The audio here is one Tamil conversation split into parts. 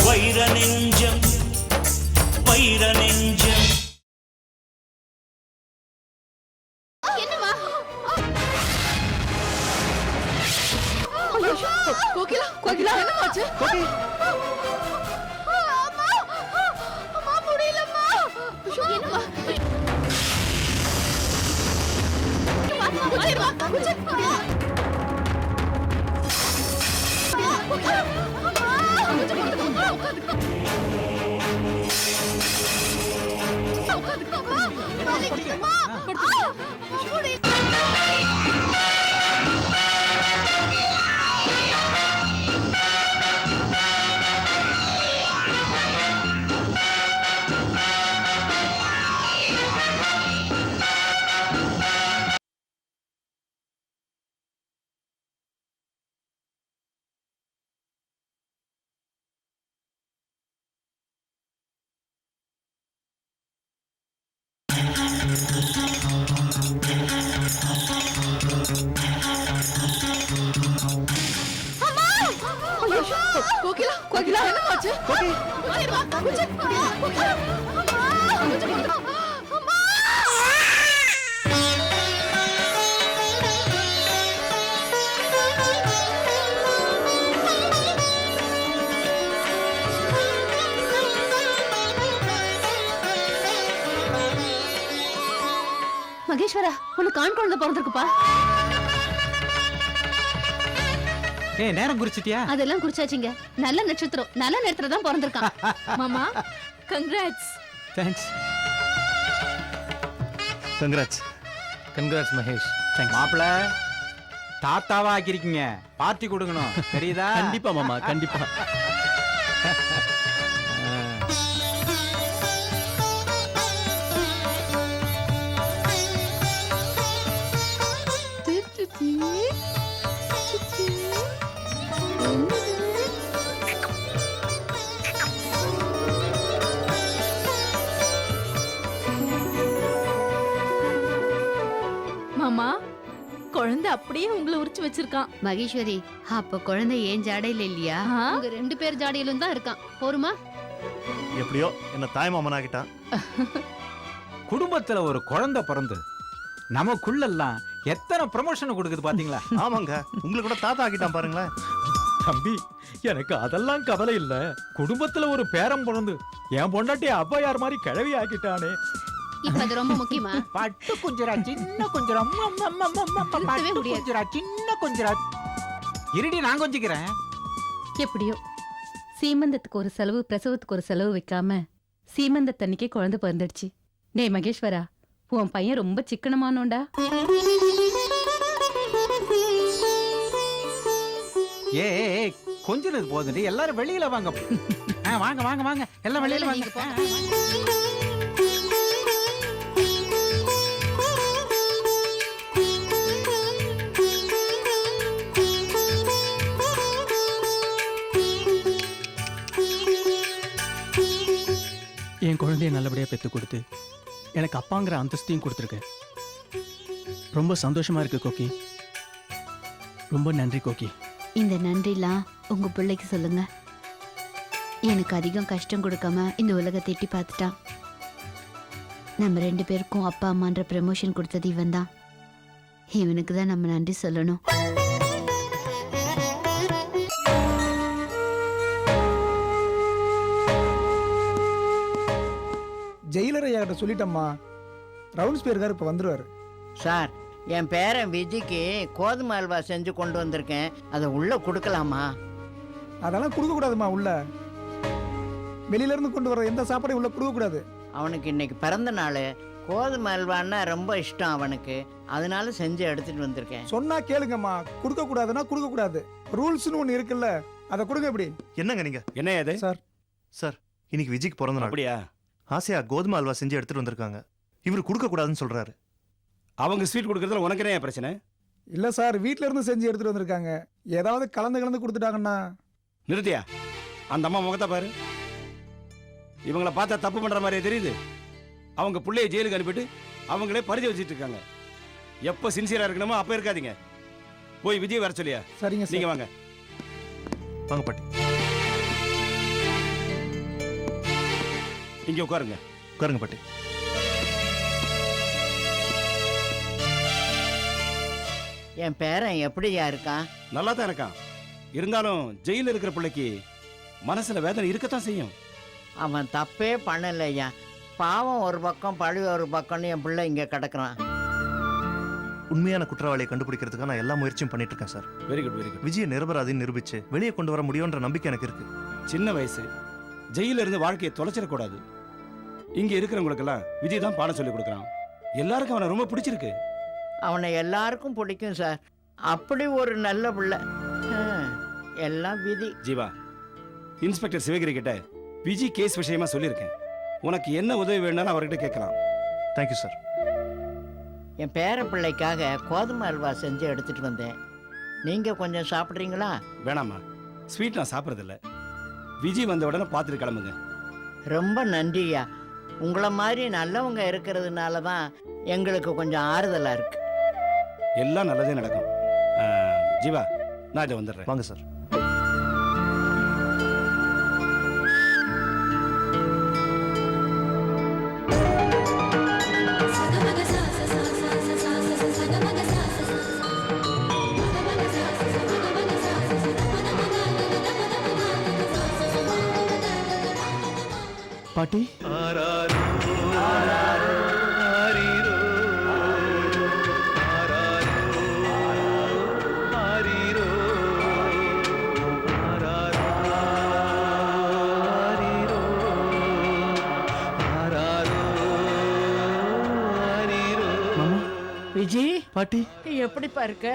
வைர நெஞ்சம் வைர நெஞ்சம். என்னமா கோகிலா கோகிலா என்னமாச்சு? கோகி அம்மா அம்மா முடியலம்மா. என்னமா கோகிலா கோகிலா என்னமாச்சு? கோகி மகேஸ்வரா உனக்கு ஆண் குழந்தை பிறந்திருக்குப்பா. ஏய் நேரம் குறிச்சிட்டியா? அதெல்லாம் குறிச்சாச்சுங்க. நல்ல நட்சத்திரம், நல்ல நேரத்துல தான் பிறந்திருக்கான். மாமா congrats. Thanks. Congrats. Congrats Mahesh. மாப்பிள தாத்தாவா ஆக்கிருக்கீங்க, பார்ட்டி கொடுக்கணும் தெரியுதா? கண்டிப்பா மாமா, கண்டிப்பா. மாமா குழந்தை அப்படியே உங்களை உரிச்சு வச்சிருக்கான். மகேஸ்வரி அப்ப குழந்தை ஏன் ஜாடையில இல்லையா? உங்க 2 பேர் ஜாடையிலும் தான் இருக்கான். போருமா? எப்படியோ என்ன தாய் மாமனாகிட்டான். குடும்பத்துல ஒரு குழந்தை பிறந்து நமக்குள்ளெல்லாம் எத்தனை ப்ரமோஷன் கொடுக்குது பாத்தீங்களா? ஆமாங்க, உங்களுக்கு கூட தாத்தா ஆகிட்டான் பாருங்களேன். தம்பி எனக்கு அதெல்லாம் கவலை இல்ல. குடும்பத்துல ஒரு பேரம் பிறந்து என் பொண்டாட்டி அப்பா யார் மாதிரி கிழவி ஆக்கிட்டானே. இப்ப அது ரொம்ப முக்கியமா? பட்டு குஞ்சரா சின்ன குஞ்சரா திருத்தவே முடியாது. குஞ்சரா சின்ன குஞ்சரா இருடி நான் கொஞ்சிக்கிறேன். எப்படியோ சீமந்தத்துக்கு ஒரு செலவு, பிரசவத்துக்கு ஒரு செலவு வைக்காம சீமந்தத்தன்னைக்கே குழந்தை பிறந்துடுச்சு. டேய் மகேஸ்வரா, உன் பையன் ரொம்ப சிக்கனமானோண்டா. ஏ கொஞ்சம் போதுண்டி, எல்லாரும் வெளியில வாங்க. வாங்க வாங்க வாங்க எல்லாம் வெளியில வாங்க. என் குழந்தைய நல்லபடியாக பெற்று கொடுத்து எனக்கு அப்பாங்கிற அந்தஸ்தையும் கொடுத்துருக்க. ரொம்ப சந்தோஷமா இருக்கு கோகி. ரொம்ப நன்றி கோகி. இந்த நன்றிலாம் உங்க பிள்ளைக்கு சொல்லுங்க. எனக்கு அதிகம் கஷ்டம் கொடுக்காம இந்த உலகத்தை எட்டி பார்த்துட்டான். நம்ம 2 பேருக்கும் அப்பா அம்மான்ற ப்ரமோஷன் கொடுத்தது இவன் தான். இவனுக்கு தான் நம்ம நன்றி சொல்லணும். ஜெயிலர் ஐயா சொல்லிட்டம்மா, ரவுண்ட்ஸ் பேருக்கார் இப்போ வந்துடுவார். சார், என் பேரன் விஜய்க்கு கோதுமை அல்வா செஞ்சு கொண்டு வந்திருக்கேன், அதை உள்ள கொடுக்கலாமா? அதெல்லாம் கொடுக்கக்கூடாதுமா. உள்ள வெளியிலேருந்து கொண்டு வர எந்த சாப்பாடையும் உள்ள கொடுக்கக்கூடாது. அவனுக்கு இன்னைக்கு பிறந்த நாள், கோதுமை அல்வான்னா ரொம்ப இஷ்டம் அவனுக்கு, அதனால செஞ்சு எடுத்துட்டு வந்திருக்கேன். சொன்னா கேளுங்கம்மா, கொடுக்கக்கூடாதுன்னா கொடுக்கக்கூடாது. ரூல்ஸ்னு ஒன்று இருக்குல்ல, அதை கொடுங்க. எப்படி என்னங்க நீங்க? என்ன அது? சார் சார், இன்னைக்கு விஜய்க்கு பிறந்த நாள். அப்படியா? ஆசையா கோதுமை அல்வா செஞ்சு எடுத்துட்டு வந்திருக்காங்க. இவர் கொடுக்க கூடாதுன்னு சொல்றாரு. அவங்க ஸ்வீட் கொடுக்கறதுல உனக்கு என்ன பிரச்சனை? இல்லை சார், வீட்டில இருந்து செஞ்சு எடுத்துட்டு வந்திருக்காங்க. ஏதாவது கலந்து கொடுத்துட்டாங்கன்னா. நிறுத்தியா? அந்த அம்மா முகத்தை பாரு. இவங்கள பார்த்தா தப்பு பண்ற மாதிரியே தெரியுது. அவங்க பிள்ளைய ஜெயிலுக்கு அனுப்பிட்டு அவங்களே பரிதி வச்சிட்டு இருக்காங்க. எப்போ சின்சியரா இருக்கணுமோ அப்ப இருக்காதீங்க. போய் விஜய் வர சொல்லியா. சரிங்க நீங்க சார். வாங்க. வாங்க பாட்டி, இங்க உட்காருங்க. உட்காருங்க பாட்டி. என் பேரன் எப்படியா இருக்கான்? நல்லா தான் இருக்கான். இருந்தாலும் ஜெயில இருக்கிற பிள்ளைக்கு மனசுல வேதனை இருக்கத்தான் செய்யும். அவன் தப்பே பண்ணலையா. பாவம் ஒரு பக்கம், பழி ஒரு பக்கம்னு என் பிள்ளை இங்கே கிடக்குறான். உண்மையான குற்றவாளியை கண்டுபிடிக்கிறதுக்காக நான் எல்லா முயற்சியும் பண்ணிட்டு இருக்கேன் sir. Very good, very good. விஜயை நிரபராதின்னு நிரூபிச்சு வெளியே கொண்டு வர முடியும்ன்ற நம்பிக்கை எனக்கு இருக்கு. சின்ன வயசு, ஜெயில இருந்து வாழ்க்கையை தொலைச்சிடக்கூடாது. இங்க இருக்கிறவங்களுக்கெல்லாம் விஜய் தான் பாடம் சொல்லி கொடுக்குறான். எல்லாருக்கும் அவனை ரொம்ப பிடிச்சிருக்கு. அவனை எல்லாருக்கும் பிடிக்கும் சார். அப்படி ஒரு நல்ல பிள்ளை. எல்லாம் விதி. ஜீவா, இன்ஸ்பெக்டர் சிவகிரி கிட்ட விஜய் கேஸ் விஷயமா சொல்லியிருக்கேன். உனக்கு என்ன உதவி வேணும்னு அவர்கிட்ட கேட்கலாம். Thank you sir. என் பேர பிள்ளைக்காக கோதுமை அல்வா செஞ்சு எடுத்துட்டு வந்தேன். நீங்க கொஞ்சம் சாப்பிட்றீங்களா? வேணாமா, ஸ்வீட் நான் சாப்பிட்றதில்ல. விஜய் வந்த உடனே பார்த்துட்டு கிளம்புங்க. ரொம்ப நன்றியா. உங்களை மாதிரி நல்லவங்க இருக்கிறதுனால தான் எங்களுக்கு கொஞ்சம் ஆறுதலா இருக்கு. எல்லாம் நல்லதே நடக்கும். ஜீவா, நான் இதை வந்துடுறேன். வாங்க சார். பாட்டி, மாமா, விஜய், பாட்டி, எப்படிப்பா இருக்க?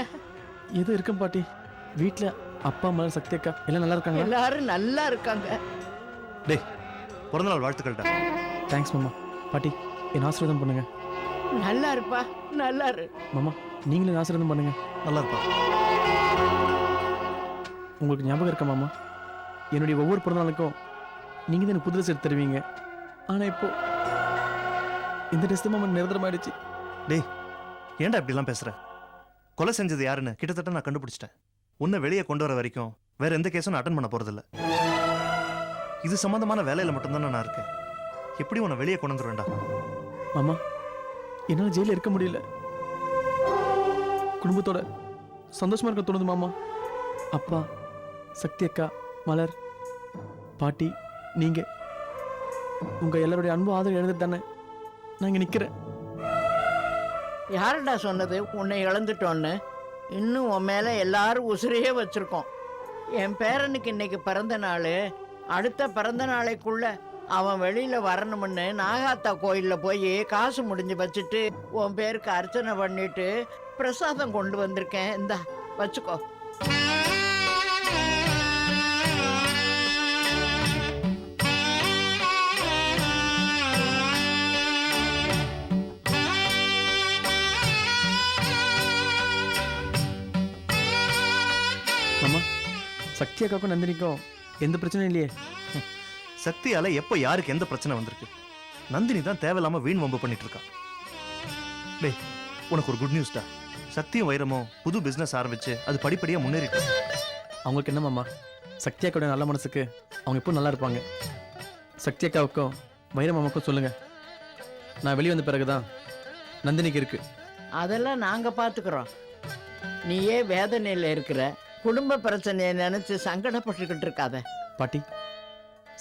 ஏதோ இருக்கேன் பாட்டி. வீட்ல அப்பா அம்மா சக்தி அக்கா எல்லாம் நல்லா இருக்காங்களா? எல்லாரும் நல்லா இருக்காங்க. டேய், பிறந்தநாள் வாழ்த்துக்கள்டா. தேங்க்ஸ் மாமா. பாட்டி, என் ஆசீர்வாதம் பண்ணுங்க. நல்லா இருப்பா, நல்லா இரு. மாமா, நீங்களும் என் ஆசீர்வாதம் பண்ணுங்க. நல்லா இருப்பா. உங்களுக்கு ஞாபகம் இருக்கா மாமா? என்னுடைய ஒவ்வொரு பிறந்தநாளுக்கும் நீங்கள் தான் எனக்கு புது ட்ரெஸ் எடுத்து தருவீங்க. ஆனால் இப்போ இந்த ட்ரெஸ் தான் மாமா நிரந்தரமாயிடுச்சு. டேய், ஏன்டா இப்படிலாம் பேசுற? கொலை செஞ்சது யாருன்னு கிட்டத்தட்ட நான் கண்டுபிடிச்சிட்டேன். உன்னை வெளியே கொண்டு வர வரைக்கும் வேற எந்த கேஸும் நான் அட்டன் பண்ண போறதில்ல. இது சம்பந்தமான வேலையில மட்டும்தான் நான் இருக்கேன். எப்படி உன்னை வெளியே கொண்டு வந்துருவேன்டா? மாமா, என்னால் ஜெயிலில் இருக்க முடியல. குடும்பத்தோட சந்தோஷமா இருக்க தோணுது மாமா. அப்பா, சக்தி அக்கா, மலர், பாட்டி, நீங்க உங்க எல்லாருடைய அன்பு ஆதரவு எழுந்துட்டு தானே நான் இங்க நிக்கிறேன். யாருடா சொன்னது உன்னை இழந்துட்டோன்னு? இன்னும் உன் மேல எல்லாரும் உசிரையே வச்சிருக்கோம். என் பேரனுக்கு இன்னைக்கு பிறந்த நாள். அடுத்த பிறந்த நாளைக்குள்ள அவன் வெளியில வரணும்னு நாகாத்தா கோயில்ல போய் காசு முடிஞ்சு வச்சுட்டு உன் பேருக்கு அர்ச்சனை பண்ணிட்டு பிரசாதம் கொண்டு வந்திருக்கேன். இந்தா வச்சுக்கோ. மாமா, சக்தி அக்காவுக்கும் நந்தினிக்கும் எந்த பிரச்சனையும் இல்லையே? சக்தியால எப்ப யாருக்கு எந்த பிரச்சனை வந்திருக்கு? நந்தினி தான் தேவையில்லாம வீண் வம்பு பண்ணிட்டு இருக்கா. டேய், உனக்கு ஒரு குட் நியூஸ்டா. சக்தியும் வைரமும் புது பிசினஸ் ஆரம்பிச்சு அது படிப்படியா முன்னேறிட்டு. அவங்களுக்கு என்ன மாமா, சக்தி அக்காவுடைய நல்ல மனசுக்கு அவங்க எப்போ நல்லா இருப்பாங்க. சக்தி அக்காவுக்கும் வைர மாமாவுக்கும் சொல்லுங்க, நான் வெளியே வந்த பிறகுதான் நந்தினிக்கு இருக்கு. அதெல்லாம் நாங்க பாத்துக்கிறோம். நீயே வேதனையில இருக்கிற. குடும்ப பிரச்சனையை நினைச்சு சங்கடப்பட்டுக்கிட்டு இருக்காத. பாட்டி,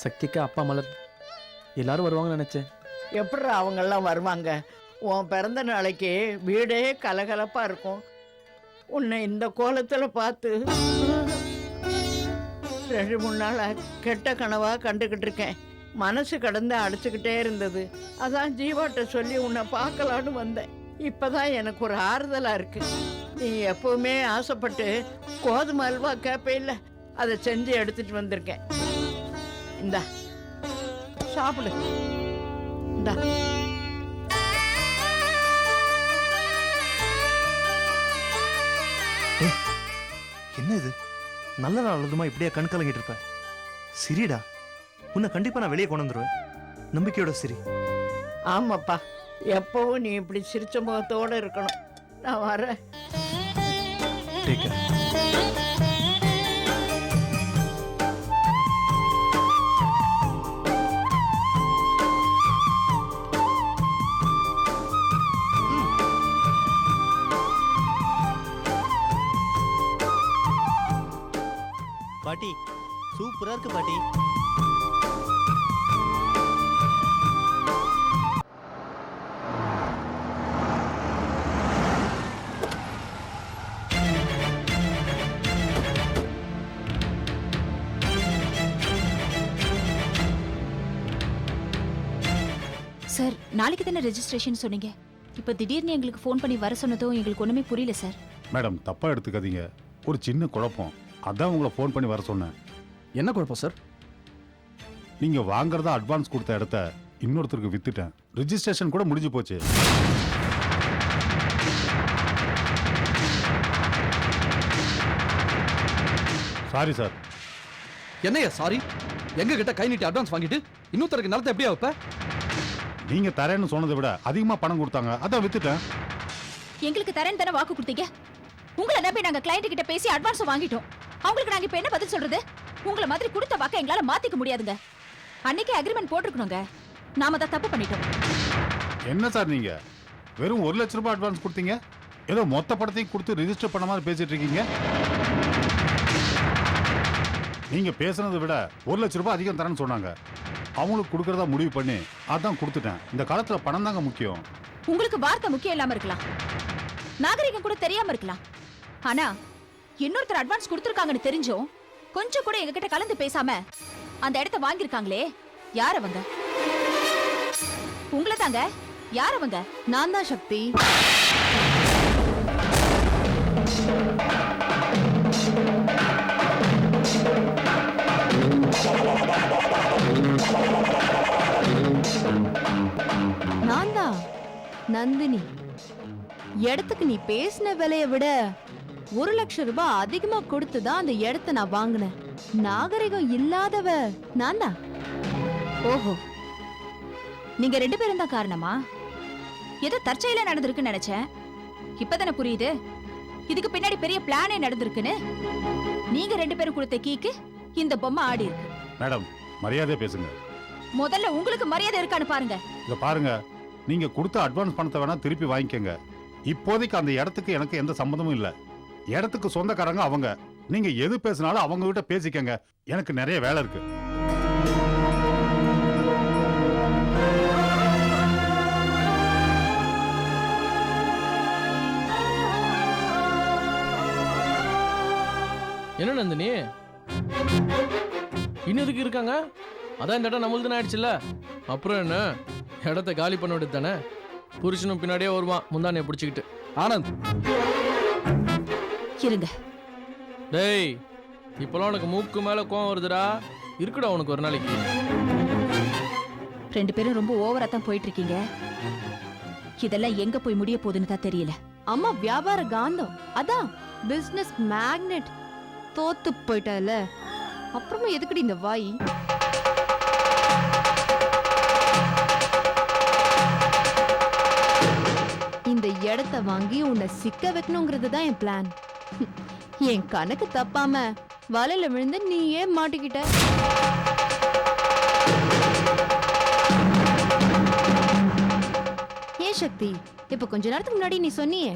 சக்திக்கா, அப்பா, மலர் எல்லாரும் வருவாங்கன்னு நினைச்சேன். எப்படி அவங்கெல்லாம் வருவாங்க? உன் பிறந்த நாளைக்கு வீடே கலகலப்பா இருக்கும். உன்னை இந்த கோலத்துல பார்த்து 2-3 நாளா கெட்ட கனவா கண்டுகிட்டு இருக்கேன். மனசு கடந்து அடிச்சுக்கிட்டே இருந்தது. அதான் ஜீவாட்ட சொல்லி உன்னை பார்க்கலான்னு வந்தேன். இப்பதான் எனக்கு ஒரு ஆறுதலா இருக்கு. நீ எப்பவுமே ஆசைப்பட்டு கோதுமை அல்வா கேப்பே இல்லை, அதை செஞ்சு எடுத்துட்டு வந்திருக்கேன். இந்தா சாப்பிடு. இந்தா. என்ன இது? நல்ல நாள் நல்லதுமா இப்படியே கண் கலங்கிட்டு இருப்ப? சிரிடா, உன்னை கண்டிப்பா நான் வெளியே கொண்டு வந்துருவேன். நம்பிக்கையோட சிரி. ஆமாப்பா, எப்பவும் நீ இப்படி சிரிச்ச முகத்தோட இருக்கணும். நான் வரேன். Take care. பாட்டி சூப்பரா இருக்கு பாட்டி. சார் நாளைக்கு தானே ரெஜிஸ்ட்ரேஷன் சொன்னீங்க, இப்போ திடீர்னு எங்களுக்கு ஃபோன் பண்ணி வர சொன்னதும் எங்களுக்கு ஒண்ணுமே புரியல சார். மேடம் தப்பா எடுத்துக்காதீங்க, ஒரு சின்ன குழப்பம், அதான் உங்களை ஃபோன் பண்ணி வர சொன்னேன். என்ன குழப்பம் சார்? நீங்க வாங்குறதா அட்வான்ஸ் கொடுத்த இடத்த இன்னொருத்தருக்கு வித்துட்டேன், ரிஜிஸ்ட்ரேஷன் கூட முடிஞ்சு போச்சு. Sorry sir. என்னையா சாரி? எங்க கிட்ட கை நீட்டி அட்வான்ஸ் வாங்கிட்டு இன்னொருத்தருக்கு நிலத்தை எப்படியா வைப்ப? நீங்க தரேன்னு சொன்னதை விட அதிகமா பணம் கொடுத்தாங்க, அதான் வித்துட்டேன். எங்களுக்கு தரேன் தானே வாக்கு கொடுத்தீங்க. உங்களை நம்பி நாங்க கிளையண்ட் கிட்ட பேசி அட்வான்ஸ் வாங்கிட்டோம். அவங்களுக்கு நாங்க இப்ப என்ன பதில் சொல்றது? உங்களை மாதிரி கொடுத்த வாக்க எங்களால மாத்திக்க முடியாதுங்க. அன்னைக்கு அக்ரிமெண்ட் போட்டுருக்கணுங்க. நாம தான் தப்பு பண்ணிட்டோம். என்ன சார் நீங்க வெறும் 1 லட்ச ரூபாய் அட்வான்ஸ் கொடுத்தீங்க, ஏதோ மொத்த படத்தையும் கொடுத்து ரிஜிஸ்டர் பண்ண மாதிரி பேசிட்டு இருக்கீங்க. நீங்க பேசுனதை விட 1 லட்ச ரூபாய் அதிகம் தரேன்னு சொன்னாங்க, அவங்களுக்கு கொடுக்கறதா முடிவு பண்ணி அதான் கொடுத்துட்டேன். இந்த காலத்துல பணம் தாங்க முக்கியம். உங்களுக்கு வார்த்தை முக்கியம் இல்லாம இருக்கலாம், நாகரிகம் கூட தெரியாம இருக்கலாம். ஆனா இன்னொருத்தர் அட்வான்ஸ் கொடுத்திருக்காங்கன்னு தெரிஞ்சோம் கொஞ்சம் கூட எங்க கிட்ட கலந்து பேசாம அந்த இடத்த வாங்கிருக்காங்களே, யார் அவங்க? உங்களை தாங்க. யார் அவங்க? நான் தான் சக்தி. நான் தான் நந்தினி. இடத்துக்கு நீ பேசின விலையை விட 1 லட்சம் ரூபாய் அதிகமா கொடுத்துதான் அந்த இடத்த நான் வாங்கினேன். நாகரிகம் இல்லாதவ நான் தான். ஓஹோ, நீங்க 2 பேரும் தான் காரணமா? ஏதோ தற்செயலா நடந்திருக்குன்னு நினைச்சேன். இப்பதானே புரியுது இதுக்கு பின்னாடி பெரிய பிளானே நடந்திருக்குன்னு. நீங்க 2 பேரும் கொடுத்த கீக்கு இந்த பொம்மை ஆடி இருக்கு. மேடம் மரியாதை பேசுங்க. முதல்ல உங்களுக்கு மரியாதை இருக்கான்னு பாருங்க. இத பாருங்க, நீங்க கொடுத்த அட்வான்ஸ் பணத்தை வேணா திருப்பி வாங்கிக்கங்க. இப்போதைக்கு அந்த இடத்துக்கு எனக்கு எந்த சம்பந்தமும் இல்ல. இடத்துக்கு சொந்தக்காரங்க அவங்க. நீங்க எது பேசினாலும் அவங்க கிட்ட பேசிக்கங்க, எனக்கு நிறைய வேலை இருக்கு. என்ன நந்தினி இன்னதுக்கு இருக்காங்க? அதான் இந்த இடம் நம்மளுதுன்னு ஆயிடுச்சுல்ல, அப்புறம் என்ன இடத்த காலி பண்ண விட்டு தானே. புருஷனும் பின்னாடியே வருவான் முந்தானையை பிடிச்சிக்கிட்டு. ஆனந்த் இருங்க. டேய், இப்பெல்லாம் உனக்கு மூக்கு மேல கோவம் வருதுடா. இருக்குடா உனக்கு ஒரு நாளைக்கு. 2 பேரும் ரொம்ப ஓவரா தான் போயிட்டு இருக்கீங்க. இதெல்லாம் எங்க போய் முடிய போகுதுன்னு தான் தெரியல. அம்மா வியாபார காந்தம், அதான் பிசினஸ் மேக்னெட். தோத்து போயிட்டால, அப்புறமா எதுக்குடி இந்த வாய்? இந்த இடத்த வாங்கி உன்னை சிக்க வைக்கணுங்கிறது தான் என் பிளான். என் கணக்கு தப்பாம வலையில விழுந்து நீயே மாட்டிக்கிட்ட. ஏன் சக்தி, இப்ப கொஞ்ச நேரத்துக்கு முன்னாடி நீ சொன்னியே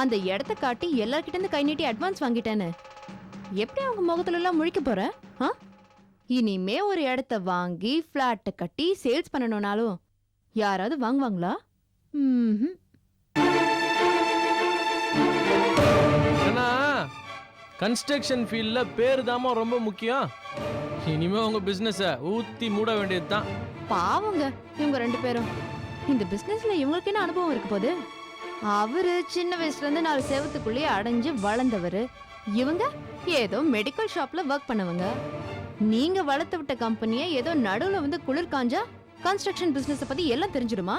அந்த இடத்த காட்டி எல்லார்கிட்ட இருந்து கை நீட்டி அட்வான்ஸ் வாங்கிட்டேன்னு. எப்படி அவங்க முகத்துல எல்லாம் முழிக்க போற? இனிமே ஒரு இடத்த வாங்கி பிளாட்டை கட்டி சேல்ஸ் பண்ணணும்னாலும் யாராவது வாங்குவாங்களா? ஏன்னா கன்ஸ்ட்ரக்ஷன் ஃபீல்ட்ல பேரு தாமா ரொம்ப முக்கியம். இனிமே உங்க பிசினஸ ஊத்தி மூட வேண்டியதுதான். பாவங்க இவங்க 2 பேரும். இந்த பிசினஸ்ல இவங்களுக்கு என்ன அனுபவம் இருக்க போகுது? அவரு சின்ன வயசுல இருந்து 4 செவத்துக்குள்ளேயே அடைஞ்சு வளர்ந்தவரு. இவங்க ஏதோ மெடிக்கல் ஷாப்ல ஒர்க் பண்ணவங்க. நீங்க வளர்த்து விட்ட கம்பெனியை ஏதோ நடுவுல வந்து குளிர் காஞ்சா கன்ஸ்ட்ரக்ஷன் பிசினஸ் பத்தி எல்லாம் தெரிஞ்சிடுமா?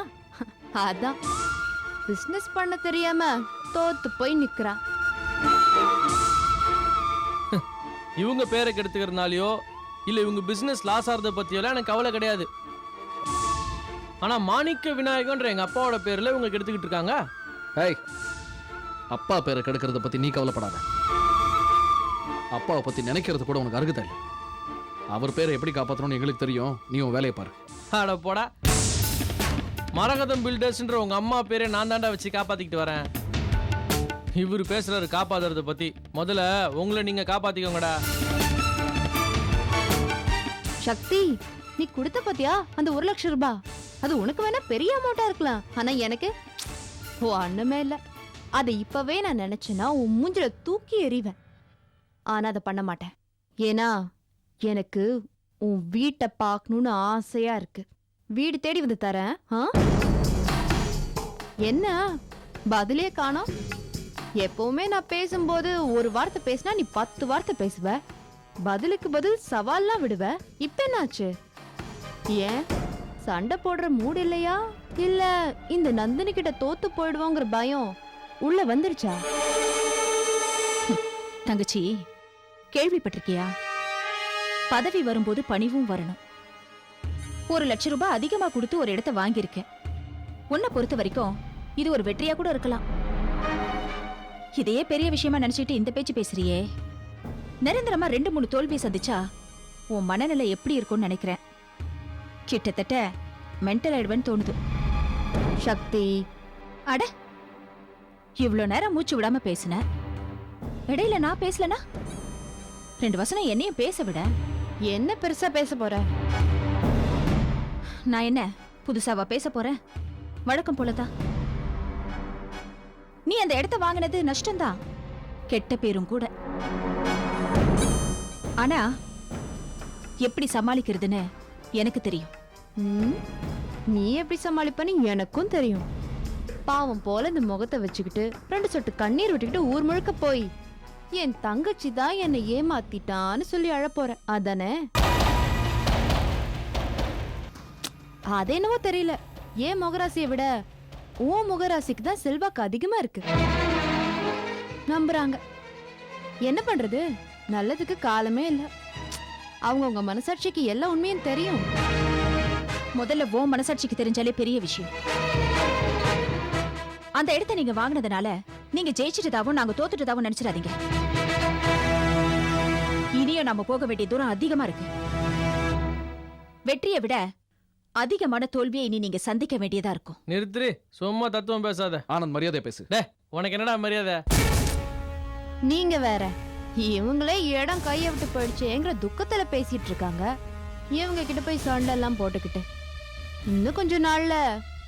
அதான் பிசினஸ் பண்ண தெரியாம தோத்து போய் நிக்கிறா. இவங்க பேரை கெடுத்துக்கிறதுனாலயோ இல்ல இவங்க பிசினஸ் லாஸ் ஆறத பத்தியெல்லாம் எனக்கு கவலை கிடையாது. ஆனா மாணிக்க விநாயகன்ற எங்க அப்பாவோட பேர்ல இவங்க கெடுத்துக்கிட்டு இருக்காங்க. ஏய், அப்பா பேரை கெடுக்கிறத பத்தி நீ கவலைப்படாத. அப்பாவை பத்தி நினைக்கிறது கூட உனக்கு அருகு தெரியல. அவர் பேரை எப்படி காப்பாற்றணும்னு எங்களுக்கு தெரியும். நீ உன் வேலையை பாரு. அட போடா, மரகதம் பில்டர்ஸ்ன்ற உங்க அம்மா பேரை நான் தாண்டா வச்சு காப்பாத்திக்கிட்டு வரேன். இவரு பேசுறாரு காப்பாத்துறத பத்தி. முதல்ல உங்களை நீங்க காப்பாத்திக்கோங்கடா. சக்தி, நீ கொடுத்த பாத்தியா அந்த 1 லட்சம் ரூபாய்? அது உனக்கு வேணா பெரிய அமௌண்டா இருக்கலாம், ஆனா எனக்கு ஓ அண்ணமே இல்ல. அதை இப்பவே நான் நினைச்சேன்னா உன் மூஞ்சில தூக்கி எறிவேன். ஆனா அதை பண்ண மாட்டேன். ஏன்னா எனக்கு உன் வீட்டை பார்க்கணும்னு ஆசையா இருக்கு. வீடு தேடி வந்து தரேன். என்ன பதிலே காணோம்? எப்பவுமே நான் பேசும்போது ஒரு வார்த்தை பேசினா நீ 10 வார்த்தை பேசுவ. பதிலுக்கு பதில் சவால்லாம் விடுவ. இப்ப என்னாச்சு? ஏன் சண்டை போடுற மூடு இல்லையா? இல்ல இந்த நந்தினி கிட்ட தோத்து போயிடுவோங்கிற பயம் உள்ள வந்துருச்சா? தங்கச்சி, கேள்விப்பட்டிருக்கியா? பதவி வரும்போது பணிவும் வரணும். 1 லட்சம் ரூபாய் அதிகமா கொடுத்து ஒரு இடத்தை வாங்கியிருக்கேன். உன்னை பொறுத்த வரைக்கும் இது ஒரு வெற்றியா கூட இருக்கலாம். இதையே பெரிய விஷயமா நினைச்சிட்டு இந்த பேச்சு பேசுறியே. நிரந்தரமா 2-3 தோல்வியை சந்திச்சா உன் மனநிலை எப்படி இருக்கும்னு நினைக்கிறேன். கிட்டத்தட்ட மென்டல் ஆயிடுவேன்னு தோணுது. சக்தி, அட இவ்ளோ நேரம் மூச்சு விடாம பேசுன, இடையில நான் பேசலனா 2 வசனம் என்னையும் பேச விட. என்ன பெருசா பேச போற? நான் என்ன புதுசாவா பேச போறேன்? வழக்கம் போலதான். நீ அந்த இடத்தை வாங்கினது நஷ்டம்தான், கெட்ட பேரும் கூட. ஆனா எப்படி சமாளிக்கிறதுன்னு எனக்கு தெரியும். நீ எப்படி சமாளிப்பன்னு எனக்கும் தெரியும். பாவம் போல இந்த முகத்தை வச்சுக்கிட்டு 2 சொட்டு கண்ணீர் விட்டுக்கிட்டு ஊர் முழுக்க போய் என் தங்கச்சி தான் என்னை ஏமாத்திட்டான்னு சொல்லி அழப்போற அதானே? அது என்னவோ தெரியல, ஏன் முகராசியை விட உன் முகராசிக்கு தான் செல்வாக்கு அதிகமா இருக்கு. நம்புறாங்க. என்ன பண்றது? நல்லதுக்கு காலமே இல்ல. அவங்க மனசாட்சிக்கு எல்லா உண்மையும் தெரியும். முதல்ல ஓ மனசாட்சிக்கு தெரிஞ்சாலே பெரிய விஷயம். அந்த இடத்தை நீங்க வாங்கினதுனால நீங்க ஜெயிச்சிட்டதாவும் நாங்க தோத்துட்டதாவும் நினைச்சிடாதீங்க. இனியும் நாம போக வேண்டிய தூரம் அதிகமா இருக்கு. வெற்றியை விட அதிகமான தோல்வியை இனி நீங்க சந்திக்க வேண்டியதா இருக்கும். நிறுத்துறி, சும்மா தத்துவம் பேசாத. ஆனந்த், மரியாதை பேசு. உனக்கு என்னடா மரியாதை? நீங்க வேற, இவங்களே இடம் கையை விட்டு போயிடுச்சேங்கிற துக்கத்துல பேசிட்டு இருக்காங்க. இவங்க கிட்ட போய் சண்டை எல்லாம் போட்டுக்கிட்டு இன்னும் கொஞ்ச நாள்ல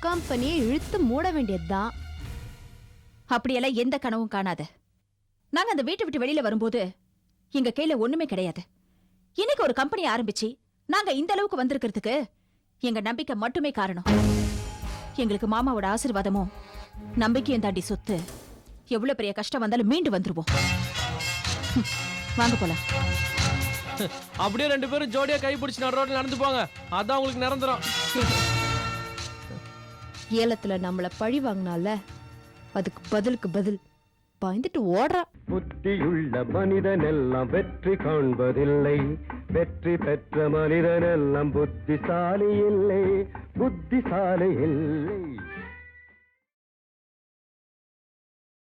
கம்பெனியை இழுத்து மூட வேண்டியதுதான். அப்படியெல்லாம் எந்த கனவும் காணாத. நாங்க அந்த வீட்டை விட்டு வெளியில வரும்போது எங்க கையில ஒண்ணுமே கிடையாது. இன்னைக்கு ஒரு கம்பெனி ஆரம்பிச்சு நாங்க இந்த அளவுக்கு வந்திருக்கிறதுக்கு எங்க நம்பிக்கை மட்டுமே காரணம். எங்களுக்கு மாமாவோட ஆசீர்வாதமும் நம்பிக்கையும் தாண்டி சொத்து. எவ்வளவு பெரிய கஷ்டம் வந்தாலும் மீண்டு வந்துருவோம். வாங்க போலாம். அப்படியே 2 பேரும் ஜோடியா கை பிடிச்சு ரோட்ல நடந்து போங்க. அதான் உங்களுக்கு நிரந்தரம். ஏலத்துல நம்மள பழி வாங்கினால அதுக்கு பதிலுக்கு பதில் பயந்துட்டு ஓடுறா. புத்தியுள்ள மனிதனெல்லாம் வெற்றி காண்பதில்லை, வெற்றி பெற்ற மனிதனெல்லாம் புத்திசாலி இல்லை, புத்திசாலி இல்லை.